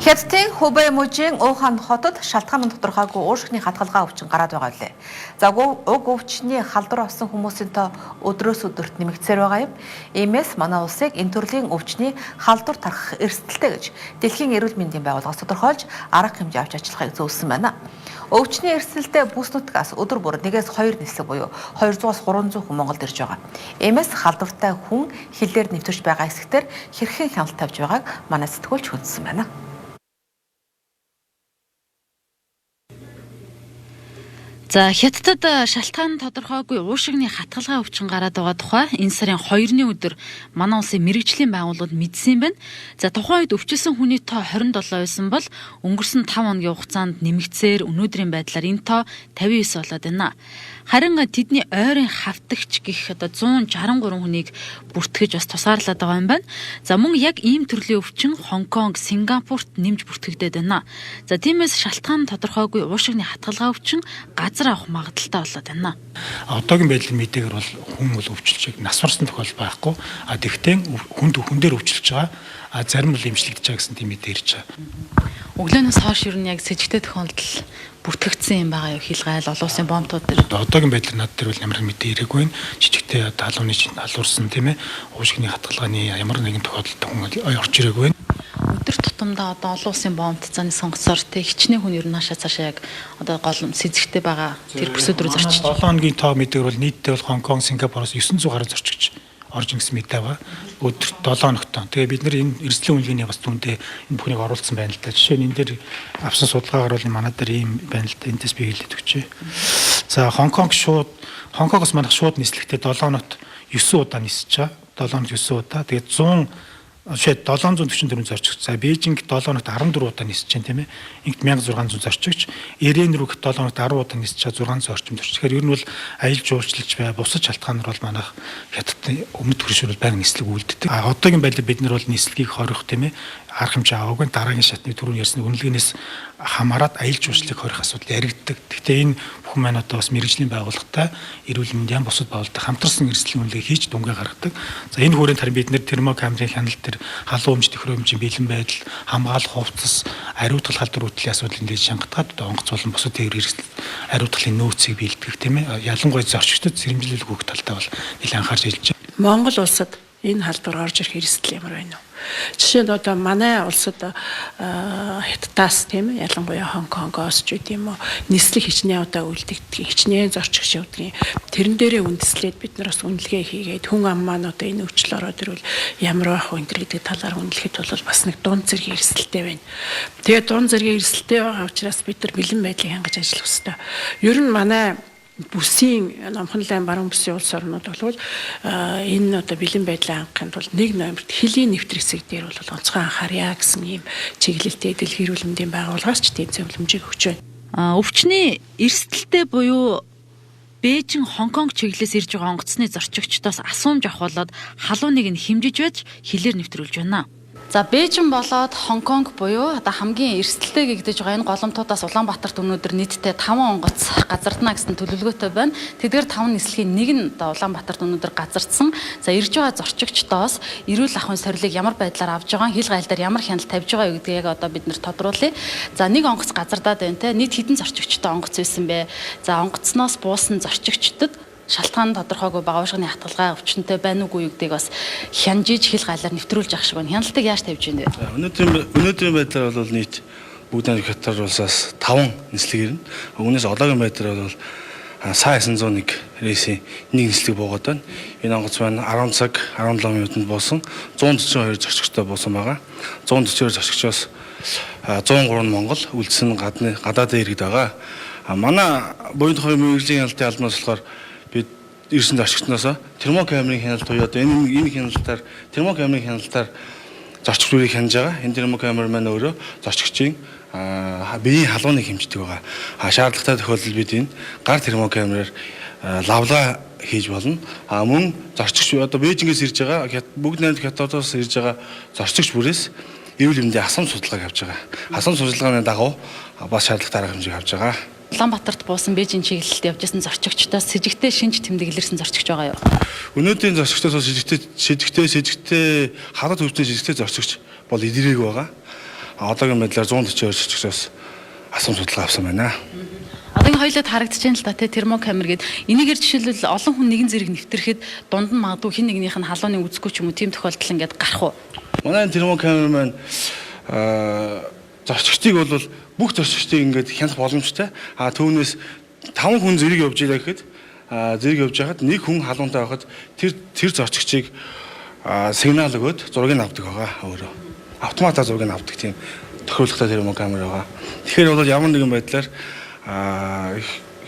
Хятадын Хубэй мужийн Ухан хотод шалтгаан нь тодорхойгүй уушгины хатгалгаа өвчин гараад байгаа билээ. За уг өвчний халдвар авсан хүмүүсийн тоо өдрөөс өдөрт нэмэгдсээр байгаа юм. Иймээс манай улсыг энэ төрлийн өвчний халдвар тархах эрсдэлтэй гэж Дэлхийн эрүүл мэндийн байгууллагаас тодорхойлж арга хэмжээ авч ажиллахыг зөвлөсөн байна. Өвчний эрсдэлтэй бүс нутгаас өдөр бүр 1-2 нислэг буюу 200-300 хүн Монголд ирж байгаа. Иймээс халдвартай хүн хилээр нэвтэрч байгаа хэсэгтэр хэрхэн хяналт тавьж байгааг манай сэтгүүлч хүндсэн байна. За Хятадд шалтгаан тодорхойгүй уушгины хатгалгаа өвчин гараад байгаа тухай энэ сарын 2-ны өдөр манай улсын мэрэгжлийн байгууллагууд мэдсэн байна. За тухайн үед өвчсөн хүний тоо 27 байсан бол өнгөрсөн 5 хоногийн хугацаанд нэмэгдсээр өнөөдрийн байдлаар энэ тоо 59 болоод байна. Харин тэдний ойрын хавтагч гэх 163 хүнийг бүртгэж бас тусгаарлаад байгаа юм байна. За мөн яг ийм төрлийн өвчин Хонконг, Сингапурт нэмж бүртгэгдээд байна. За тиймээс шалтгаан тодорхойгүй уушгины хатгалгаа өвчин газар авах магадaltaй болоод байна. Одоогийн байдлын мэдээгээр бол хүн бол өвчлөж нас барсан тохиол байхгүй. Тэгтээ хүн дээр өвчлөж байгаа. Зарим нь эмчлэгдэж байгаа гэсэн тийм мэдээ ирж байгаа. Өглөөнөөс хойш ер нь яг с ิจ гтэй тохиолдол бүртгэгдсэн юм байгаа юу? Хилгайл олон улсын бомбтууд дээр. Одоогийн байдлаар над дээр бол ямар мэдээ ирээгүй нь жижигтэй халууны алуурсан тийм ээ. Уушгины хатгалгааны ямар нэгэн тохиолдолд хүн орж ирээгүй. Өдөр тутамдаа одоо олон улсын бомбт заны сонгосоор тэ хичнээн хүн ер нь наашаа цаашаа яг одоо гол с ิจ гтэй байгаа тэр бүсүүд рүү зорчиж. 7 хоногийн тоо мэдээгээр бол нийтдээ бол Хонконг, Сингапуроос 900 гаруй зорчигч орж ингэсэн мэдээ байгаа. Өдөрт 7 хоногт. Тэгээ бид нар энэ эрсдлийн үнэлгээний бас түндээ энэ бүхнийг оруулсан байна л да. Жишээ нь энэ дээр авсан судалгаагаар бол манай дээр ийм байна л да. Энтэс би хэлээд өгчээ. За Хонконгоос манайх шууд нислэгтээ 7 хоногт 9 удаа нисэж байгаа. 7 хоногт 9 удаа. Тэгээд 744 зорчигч. За Бээжинг 7 хоногт 14 удаа нисэж байна тийм ээ. Ингээд 1600 зорчигч. Ирэн рүү 7 хоногт 10 удаа нисэж 600 орчим зорчигч. Тэгэхээр ер нь бол аялал жуулчлалч бай, бусад шалтгаанаар бол манайх Хятадын өмнөд хөршөөр байнга нислэг үлддэг. Одоогийн байдлаар бид нар бол нислэгийг хорих тийм ээ. Арга хэмжээ аваагүй дараагийн шатны түрүүн ярьсан үнэлгээнээс хамаарат аялал жуулчлалыг хорих асуудал яригддаг. Гэхдээ энэ бүхэн маань одоо бас мэрэгжлийн байгууллагатай эрүүл мэндийн бусад байгууллагатай хамтарсан эрсдлийн үнэлгээ хийж дүнгээ гаргадаг. За энэ хүрээнд харин бид нэр термокамерын хяналт төр халуун өмч төхөөрөмжийн бэлэн байдал, хамгаалах хувцас, ариутгал халдвар үүтлийн асуудлын дээд шангатгаад одоо онгоц болон бусад тээвэр эрсдэл ариутгалын нөөцийг биелдэх тийм ээ. Ялангуяа зорчигчдод сэрэмжлүүлэг өгөх талтай бол нэлээд анхаарч хэлж байна. Монгол улсад энэ халдвар орж ирэх эрсдэл ямар байна вэ? Жишээ нь одоо манай улсад Хятадаас тийм ээ ялангуяа Хонконгоос ч үгүй юм уу нислэг хичнээн удаа үлдэгдэх хичнээн зорчигч явдгийн тэрэн дээрээ үндэслээд бид нар бас үнэлгээ хийгээд хүн ам маань одоо энэ өвчл ороод ирвэл ямар байх вэ гэдэг талаар үнэлэхэд бол бас нэг дунд зэргийн эрсдэлтэй байна. Тэгээд дунд зэргийн эрсдэлтэй байгаа учраас бид нар бэлэн байдлыг хангаж ажиллах хэрэгтэй. Ер нь манай бүсийн номхон лайн баруун бүсийн улс орнууд бол энэ одоо бэлэн байдлаа хангахын тулд 1 ноемберт хилийн нэвтрэх хэсэг дээр бол онцгой анхаарья гэсэн ийм чиглэлтэй Дэлхийн эрүүл мэндийн байгууллагаас ч тийм зөвлөмжийг өгч байна. Өвчний эрсдэлтэй буюу Бээжин Хонконг чиглэлээс ирж байгаа онгоцны зорчигчдоос асуумж авах болоод халууныг нь хэмжиж байж хилээр нэвтрүүлж байна. За Бээжин болоод Хонконг буюу одоо хамгийн эрсдэлтэй гэгдэж байгаа энэ голомтуудаас Улаанбаатарт өнөөдөр нийтдээ 5 онгоц газардана гэсэн төлөвлөгөөтэй байна. Тэдгээр 5 нислэгийн нэг нь одоо Улаанбаатарт өнөөдөр газардсан. За ирж байгаа зорчигчдоос эрүүл ахуйн сорилыг ямар байдлаар авж байгаа, хил гайл дээр ямар хяналт тавьж байгаа гэдгийг яг одоо бид нэр тодруулъя. За нэг онгоц газардаад байна те. Нийт хэдэн зорчигчтой онгоц байсан бэ? За онгоцноос буусан зорчигчдод шалтгаан тодорхойгүй бага уушгины хатгалгаа өвчнөд байна уугүй гэдгийг бас хянжиж хил гаалаар нэвтрүүлж ах шиг байна. Хяналтыг яаж тавьж байна вэ? Өнөөдрийн байдлаар бол нийт бүгд Хятад улсаас 5 нислэг ирнэ. Үүнээс одоогийн байдлаар бол сая 901 рейсийн нэг нислэг буугаад байна. Энэ онгоц маань 10 цаг 17 минутанд буусан 142 зорчигчтой буусан байгаа. 142 зорчигчоос 103 нь Монгол, үлдсэн гадаадын иргэд байгаа. Манай буян тухайн мэрэгжлийн хяналтын албанаас болохоор бид ирсэн зорчигчноос термокамерын хяналт буюу одоо энэ хяналтаар термокамерын хяналтаар зорчигчдыг хянаж байгаа. Энэ термокамер маань өөрөө зорчигчийн биеийн халууныг хэмждэг байгаа. Шаардлагатай тохиолдолд бид энэ гар термокамераар лавлаа хийж болно. Мөн зорчигч одоо Бээжингээс ирж байгаа бүгд найрамд Хятадаас ирж байгаа зорчигч бүрээс эрүүл мэндийн асуум судалгааг авч байгаа. Асуум судалгааны дагуу бас шаардлагатай арга хэмжээг авч байгаа. Улаанбаатарт буусан Бээжин чиглэлд явж исэн зорчигчдоос с ิจ гтэй шинж тэмдэг илэрсэн зорчигч байгаа юу? Өнөөдрийн зорчигчдоос с ิจ гтэй халаад өвчтөний с ิจ гтэй зорчигч бол илэрээгүй байгаа. одоогийн байдлаар 140 жижигчээс асуум судалгаа авсан байна. Одоо энэ хоёулаа харагдаж байна л да тий термокамер гээд энийгээр жишээлбэл олон хүн нэгэн зэрэг нэвтрэхэд дунд нь магадгүй хин нэгнийх нь халууны үзэхгүй ч юм уу тийм тохиолдол ингээд гарах уу? Манай термокамер маань зорчигчдыг бол бүх зорчигчдыг ингээд хянах боломжтой. Түүнээс 5 хүн зэрэг явж ирээ гэхэд зэрэг явж байхад нэг хүн халуунтай байхад тэр зорчигчийг сигнал өгөөд зургийг авдаг байгаа өөрөө. Автоматар зургийг авдаг тийм тохиолдолтой термокамер байгаа. Тэгэхээр бол ямар нэгэн байдлаар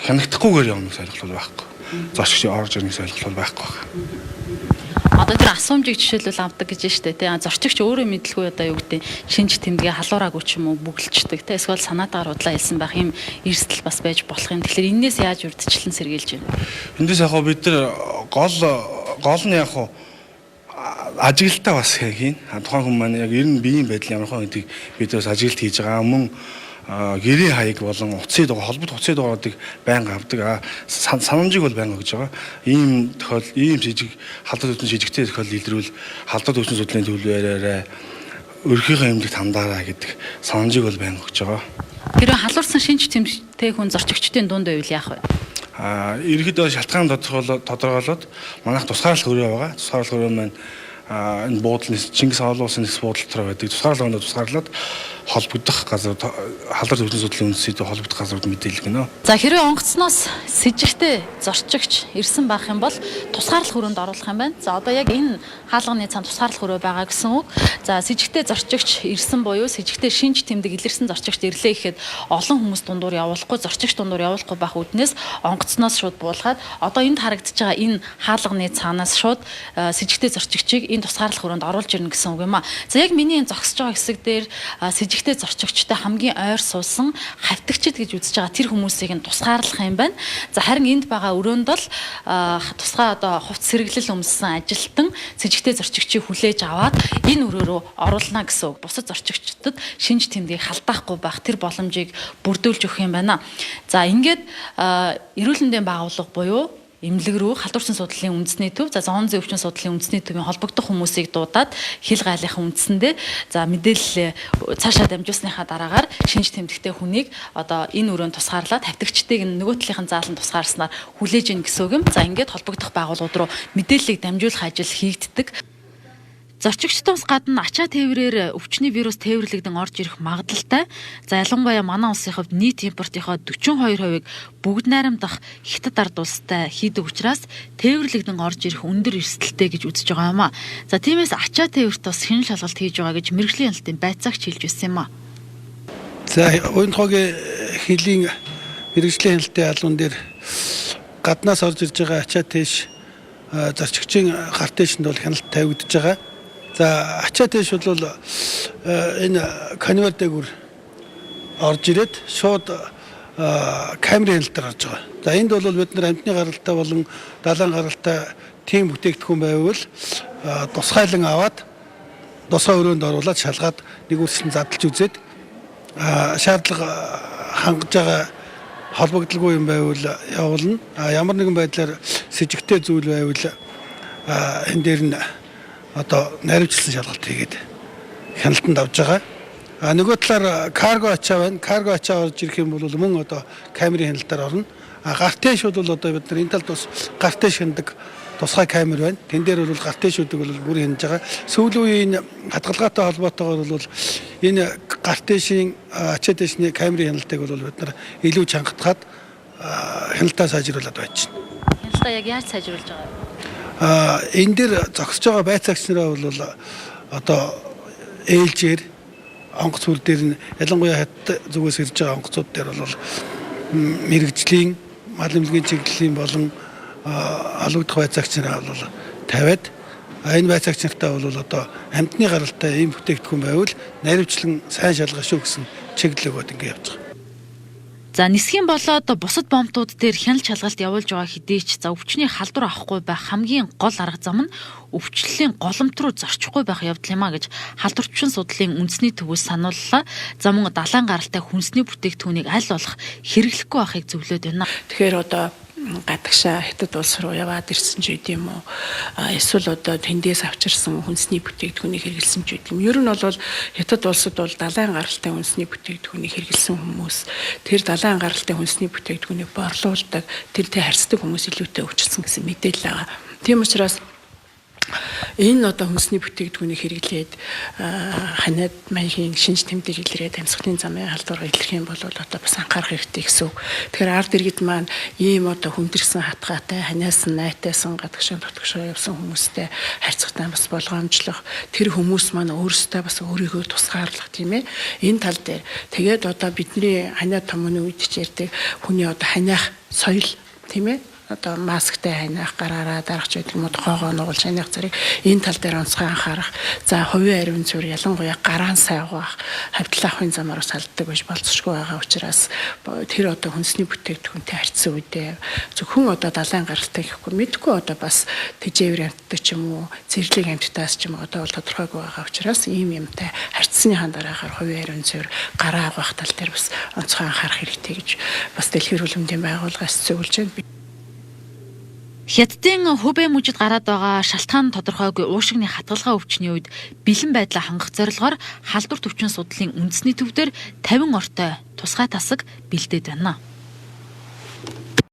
хянагдахгүйгээр явах зорилго бол байхгүй. Зорчигчийн орж ирэх зорилго бол байхгүй байна. Одоо тэр асуумжийг жишээлбэл авдаг гэж штэ тий. Зорчигч өөрөө мэдлгүй одоо юу гэдэг шинж тэмдгээ халуураагүй ч юм уу бүгэлчдэг тий. Эсвэл санаатаар удлаа хэлсэн байх юм эрсдэл бас байж болох юм. Тэгэхээр энээс яаж урдчлан сэргийлж байна? Эндээс яг бид нар гол нь яг ажиглалтаа бас хийн. Тухайн хүн маань яг ер нь биеийн байдал ямар хон гэдгийг бид бас ажиглалт хийж байгаа. Мөн гэрээ хаяг болон утсыг холбот утсыг дугаарадыг байнга авдаг. Санамжийг бол байнга өгж байгаа. Ийм тохиол ийм жижиг халдвар төвчний жижигтэй тохиол илрүүл халдвар төвчний судлалын төлөвлөрөөрөө өрхийнхөө эмнэлэгт хандаараа гэдэг санамжийг бол байнга өгж байгаа. Тэр халуурсан шинж тэмдэгтэй хүн зорчигчдын дунд байвал яах вэ? Ерөнхийдөө шалтгаан тодорхойлоод манайх тусгаарлах хөрөө байгаа. Тусгаарлах хөрөө маань энэ буудлын Чингис хаан улсын нэс буудлын дотор байдаг. Тусгаарлаад холбогдох газар халдвар төвчний судлалын үндэсний холбогдох газрууд мэдээлэл гинэ. За хэрвээ онгоцноос с сэжигтэй зорчигч ирсэн байх юм бол тусгаарлах хөрөөнд оруулах юм байна. За одоо яг энэ хаалганы цаан тусгаарлах хөрөө байгаа гэсэн үг. За сэжигтэй зорчигч ирсэн буюу сэжигтэй шинж тэмдэг илэрсэн зорчигч ирлээ гэхэд олон хүмүүс дундуур явуулахгүй зорчигч дундуур явуулахгүй байх үднээс онгоцноос шууд буулгаад одоо энд харагдаж байгаа энэ хаалганы цаанаас шууд сэжигтэй зорчигчийг энэ тусгаарлах хөрөөнд оруулж ирнэ гэсэн үг юм а. За яг миний энэ зогсож байгаа хэсэг дээр сэжигтэй зорчигчтой хамгийн ойр суусан хавтагчид гэж үзэж байгаа тэр хүмүүсийг нь тусгаарлах юм байна. За харин энд байгаа өрөөнд бол тусгай одоо хувц сэргэлэл өмссөн ажилтан сэжигтэй зорчигчийг хүлээж аваад энэ өрөө рүү оруулна гэсэн үг. Бусад зорчигчдод шинж тэмдгийг халдаахгүй байх тэр боломжийг бүрдүүлж өгөх юм байна. За ингээд эрүүл мэндийн байгууллага буюу эмнэлэг рүү халдварсан судлалын үндэсний төв, за зоон зүйн өвчин судлалын үндэсний төвийн холбогдох хүмүүсийг дуудаад хил гайлынхаа үндсэндээ за мэдээлэл цаашаа дамжуулсныхаа дараагаар шинж тэмдэгтэй хүнийг одоо энэ өрөөнд тусгаарлаад хавтагчдыг нөгөө талынхаа зааланд тусгаарснаар хүлээж ийн гэсэн үг юм. За ингээд холбогдох байгууллагууд руу мэдээллийг дамжуулах ажил хийгддэг. Зорчигчдоос гадна ачаа тээврээр өвчний вирус тээвэрлэгдэн орж ирэх магадлалтай. За ялангуяа манай улсын хувьд нийт импортынхоо 42%-ыг бүгд найрамдах хятад ард улстай хийдэг учраас тээвэрлэгдэн орж ирэх өндөр эрсдэлтэй гэж үзэж байгаа юм а. За тиймээс ачаа тээвэрт бас хянал шалгалт хийж байгаа гэж мэргэжлийн хяналтын байцаагч хэлж байсан юм а. За уянтхоогийн хилийн мэргэжлийн хяналтын албан дээр гаднаас орж ирж байгаа ачаа тээш зорчигчийн гар тээшэнд бол хяналт тавигдж байгаа. За ачаа тээш бол энэ конвейер дээгүүр орж ирээд шууд камерын хяналтаар орж байгаа. За энд бол бид нар амьтны гаралтай болон далайн гаралтай тийм бүтээгдэхүүн байвал тусгайлан аваад тусгай өрөөнд оруулаад шалгаад нэг үрсэлэн задлж үзээд шаардлага хангаж байгаа холбогдлого юм байвал явуулна. Ямар нэгэн байдлаар сэжигтэй зүйл байвал энэ дээр нь одоо наривчлсан шалгалт хийгээд хяналтанд авж байгаа. Нөгөө талаар карго ачаа байна. Карго ачаа орж ирэх юм бол мөн одоо камерын хяналтаар орно. Гартээш бол одоо бид нар энэ талд бас гартээш хяндаг тусгай камер байна. Тэн дээр бол гартээшүүдийг бол бүр хянаж байгаа. Сүүлийн үеийн хадгалгаатай холбоотойгоор бол энэ гартээшийн ачаа тээшний камерын хяналтыг бол бид нар илүү чангатгаад хяналтаа сайжруулад байж байна. Хяналтаа яг яаж сайжруулж байгаа вэ? Энэ дээр зогсож байгаа байцаагч нараа бол одоо ээлжээр онгоц үр дээр нь ялангуяа хятад зүгээс ирж байгаа онгоцууд дээр бол мэрэгжлийн мал эмнэлгийн чиглэлийн болон алгадах байцаагч нараа бол тавиад энэ байцаагч нартай бол одоо амьтны гаралтай ийм бүтээгдэхүүн байвал наривчлан сайн шалгах шүү гэсэн чиглэлүүд ингэ явж байгаа. За нисхийн болоод бусад бомтууд дээр хяналт шалгалт явуулж байгаа хэдий ч за өвчний халдвар авахгүй байх хамгийн гол арга зам нь өвчлөлийн голомт руу зорчихгүй байх явдал юм а гэж халдварчин судлалын үндэсний төвөөс санууллаа. За мөн далайн гаралтай хүнсний бүтээгдэхүүнийг аль болох хэрэглэхгүй байхыг зөвлөд байна. Тэгэхээр одоо гадагшаа хятад улс руу яваад ирсэн ч үгүй юм уу. Эсвэл одоо тэндээс авчирсан хүнсний бүтээгдэхүүнийг хэрэглэсэн ч үгүй юм. Ер нь бол хятад улсад бол далайн гаралтай хүнсний бүтээгдэхүүнийг хэрэглэсэн хүмүүс тэр далайн гаралтай хүнсний бүтээгдэхүүнийг борлуулдаг, тэртэй харьцдаг хүмүүс илүүтэй өвчлсөн гэсэн мэдээлэл байгаа. Тийм учраас энэ одоо хүнсний бүтээгдэхүүнийг хэрэглээд ханаад маягийн шинж тэмдэг илрээд амьсгалын замын халдвараа илэрх юм бол одоо бас анхаарах хэрэгтэй гэсэн үг. Тэгэхээр ард иргэд маань ийм одоо хүндэрсэн хатгаатай, ханиасан, найтайсан, гадагшаа дотгошоо явсан хүмүүстэй харьцахтаа бас болгоомжлох, тэр хүмүүс маань өөрсдөө бас өөрийгөө тусгаарлах тийм ээ. Энэ тал дээр тэгээд одоо бидний ханиад томооны үед ч ярьдаг хүний одоо ханиах соёл тийм ээ. Одоо масктай ханиах, гараараа дарах ч гэдэг юм уу, тоогоо нугалж ханиах зэрэг энэ тал дээр онцгой анхаарах. За хувийн ариун цэвэр ялангуяа гараан сайгаах, хавьтлаа ахын замаар салддаг байж болцсошгүй байгаа учраас тэр одоо хүнсний бүтээгдэхүүнтэй харьцсан үедээ зөвхөн одоо далайн гаралтай гэхгүй мэдгүй одоо бас тэжээвэр амьтдаг ч юм уу, зэрлэг амьтдаас ч юм уу одоо бол тодорхойгүй байгаа учраас ийм юмтай харьцсныхаа дараагаар хувийн ариун цэвэр гараа авах тал дээр бас онцгой анхаарах хэрэгтэй гэж бас дэлхийн хөрөлмөндийн байгууллагаас зөвлөж байна. Хятадын хубэ мужид гараад байгаа шалтгаан тодорхойгүй уушигны хатгалгаа өвчний үед бэлэн байдлаа хангах зорилгоор халдвар төвчин судлалын үндэсний төв дээр 50 ортой тусгай тасаг бэлдээд байна.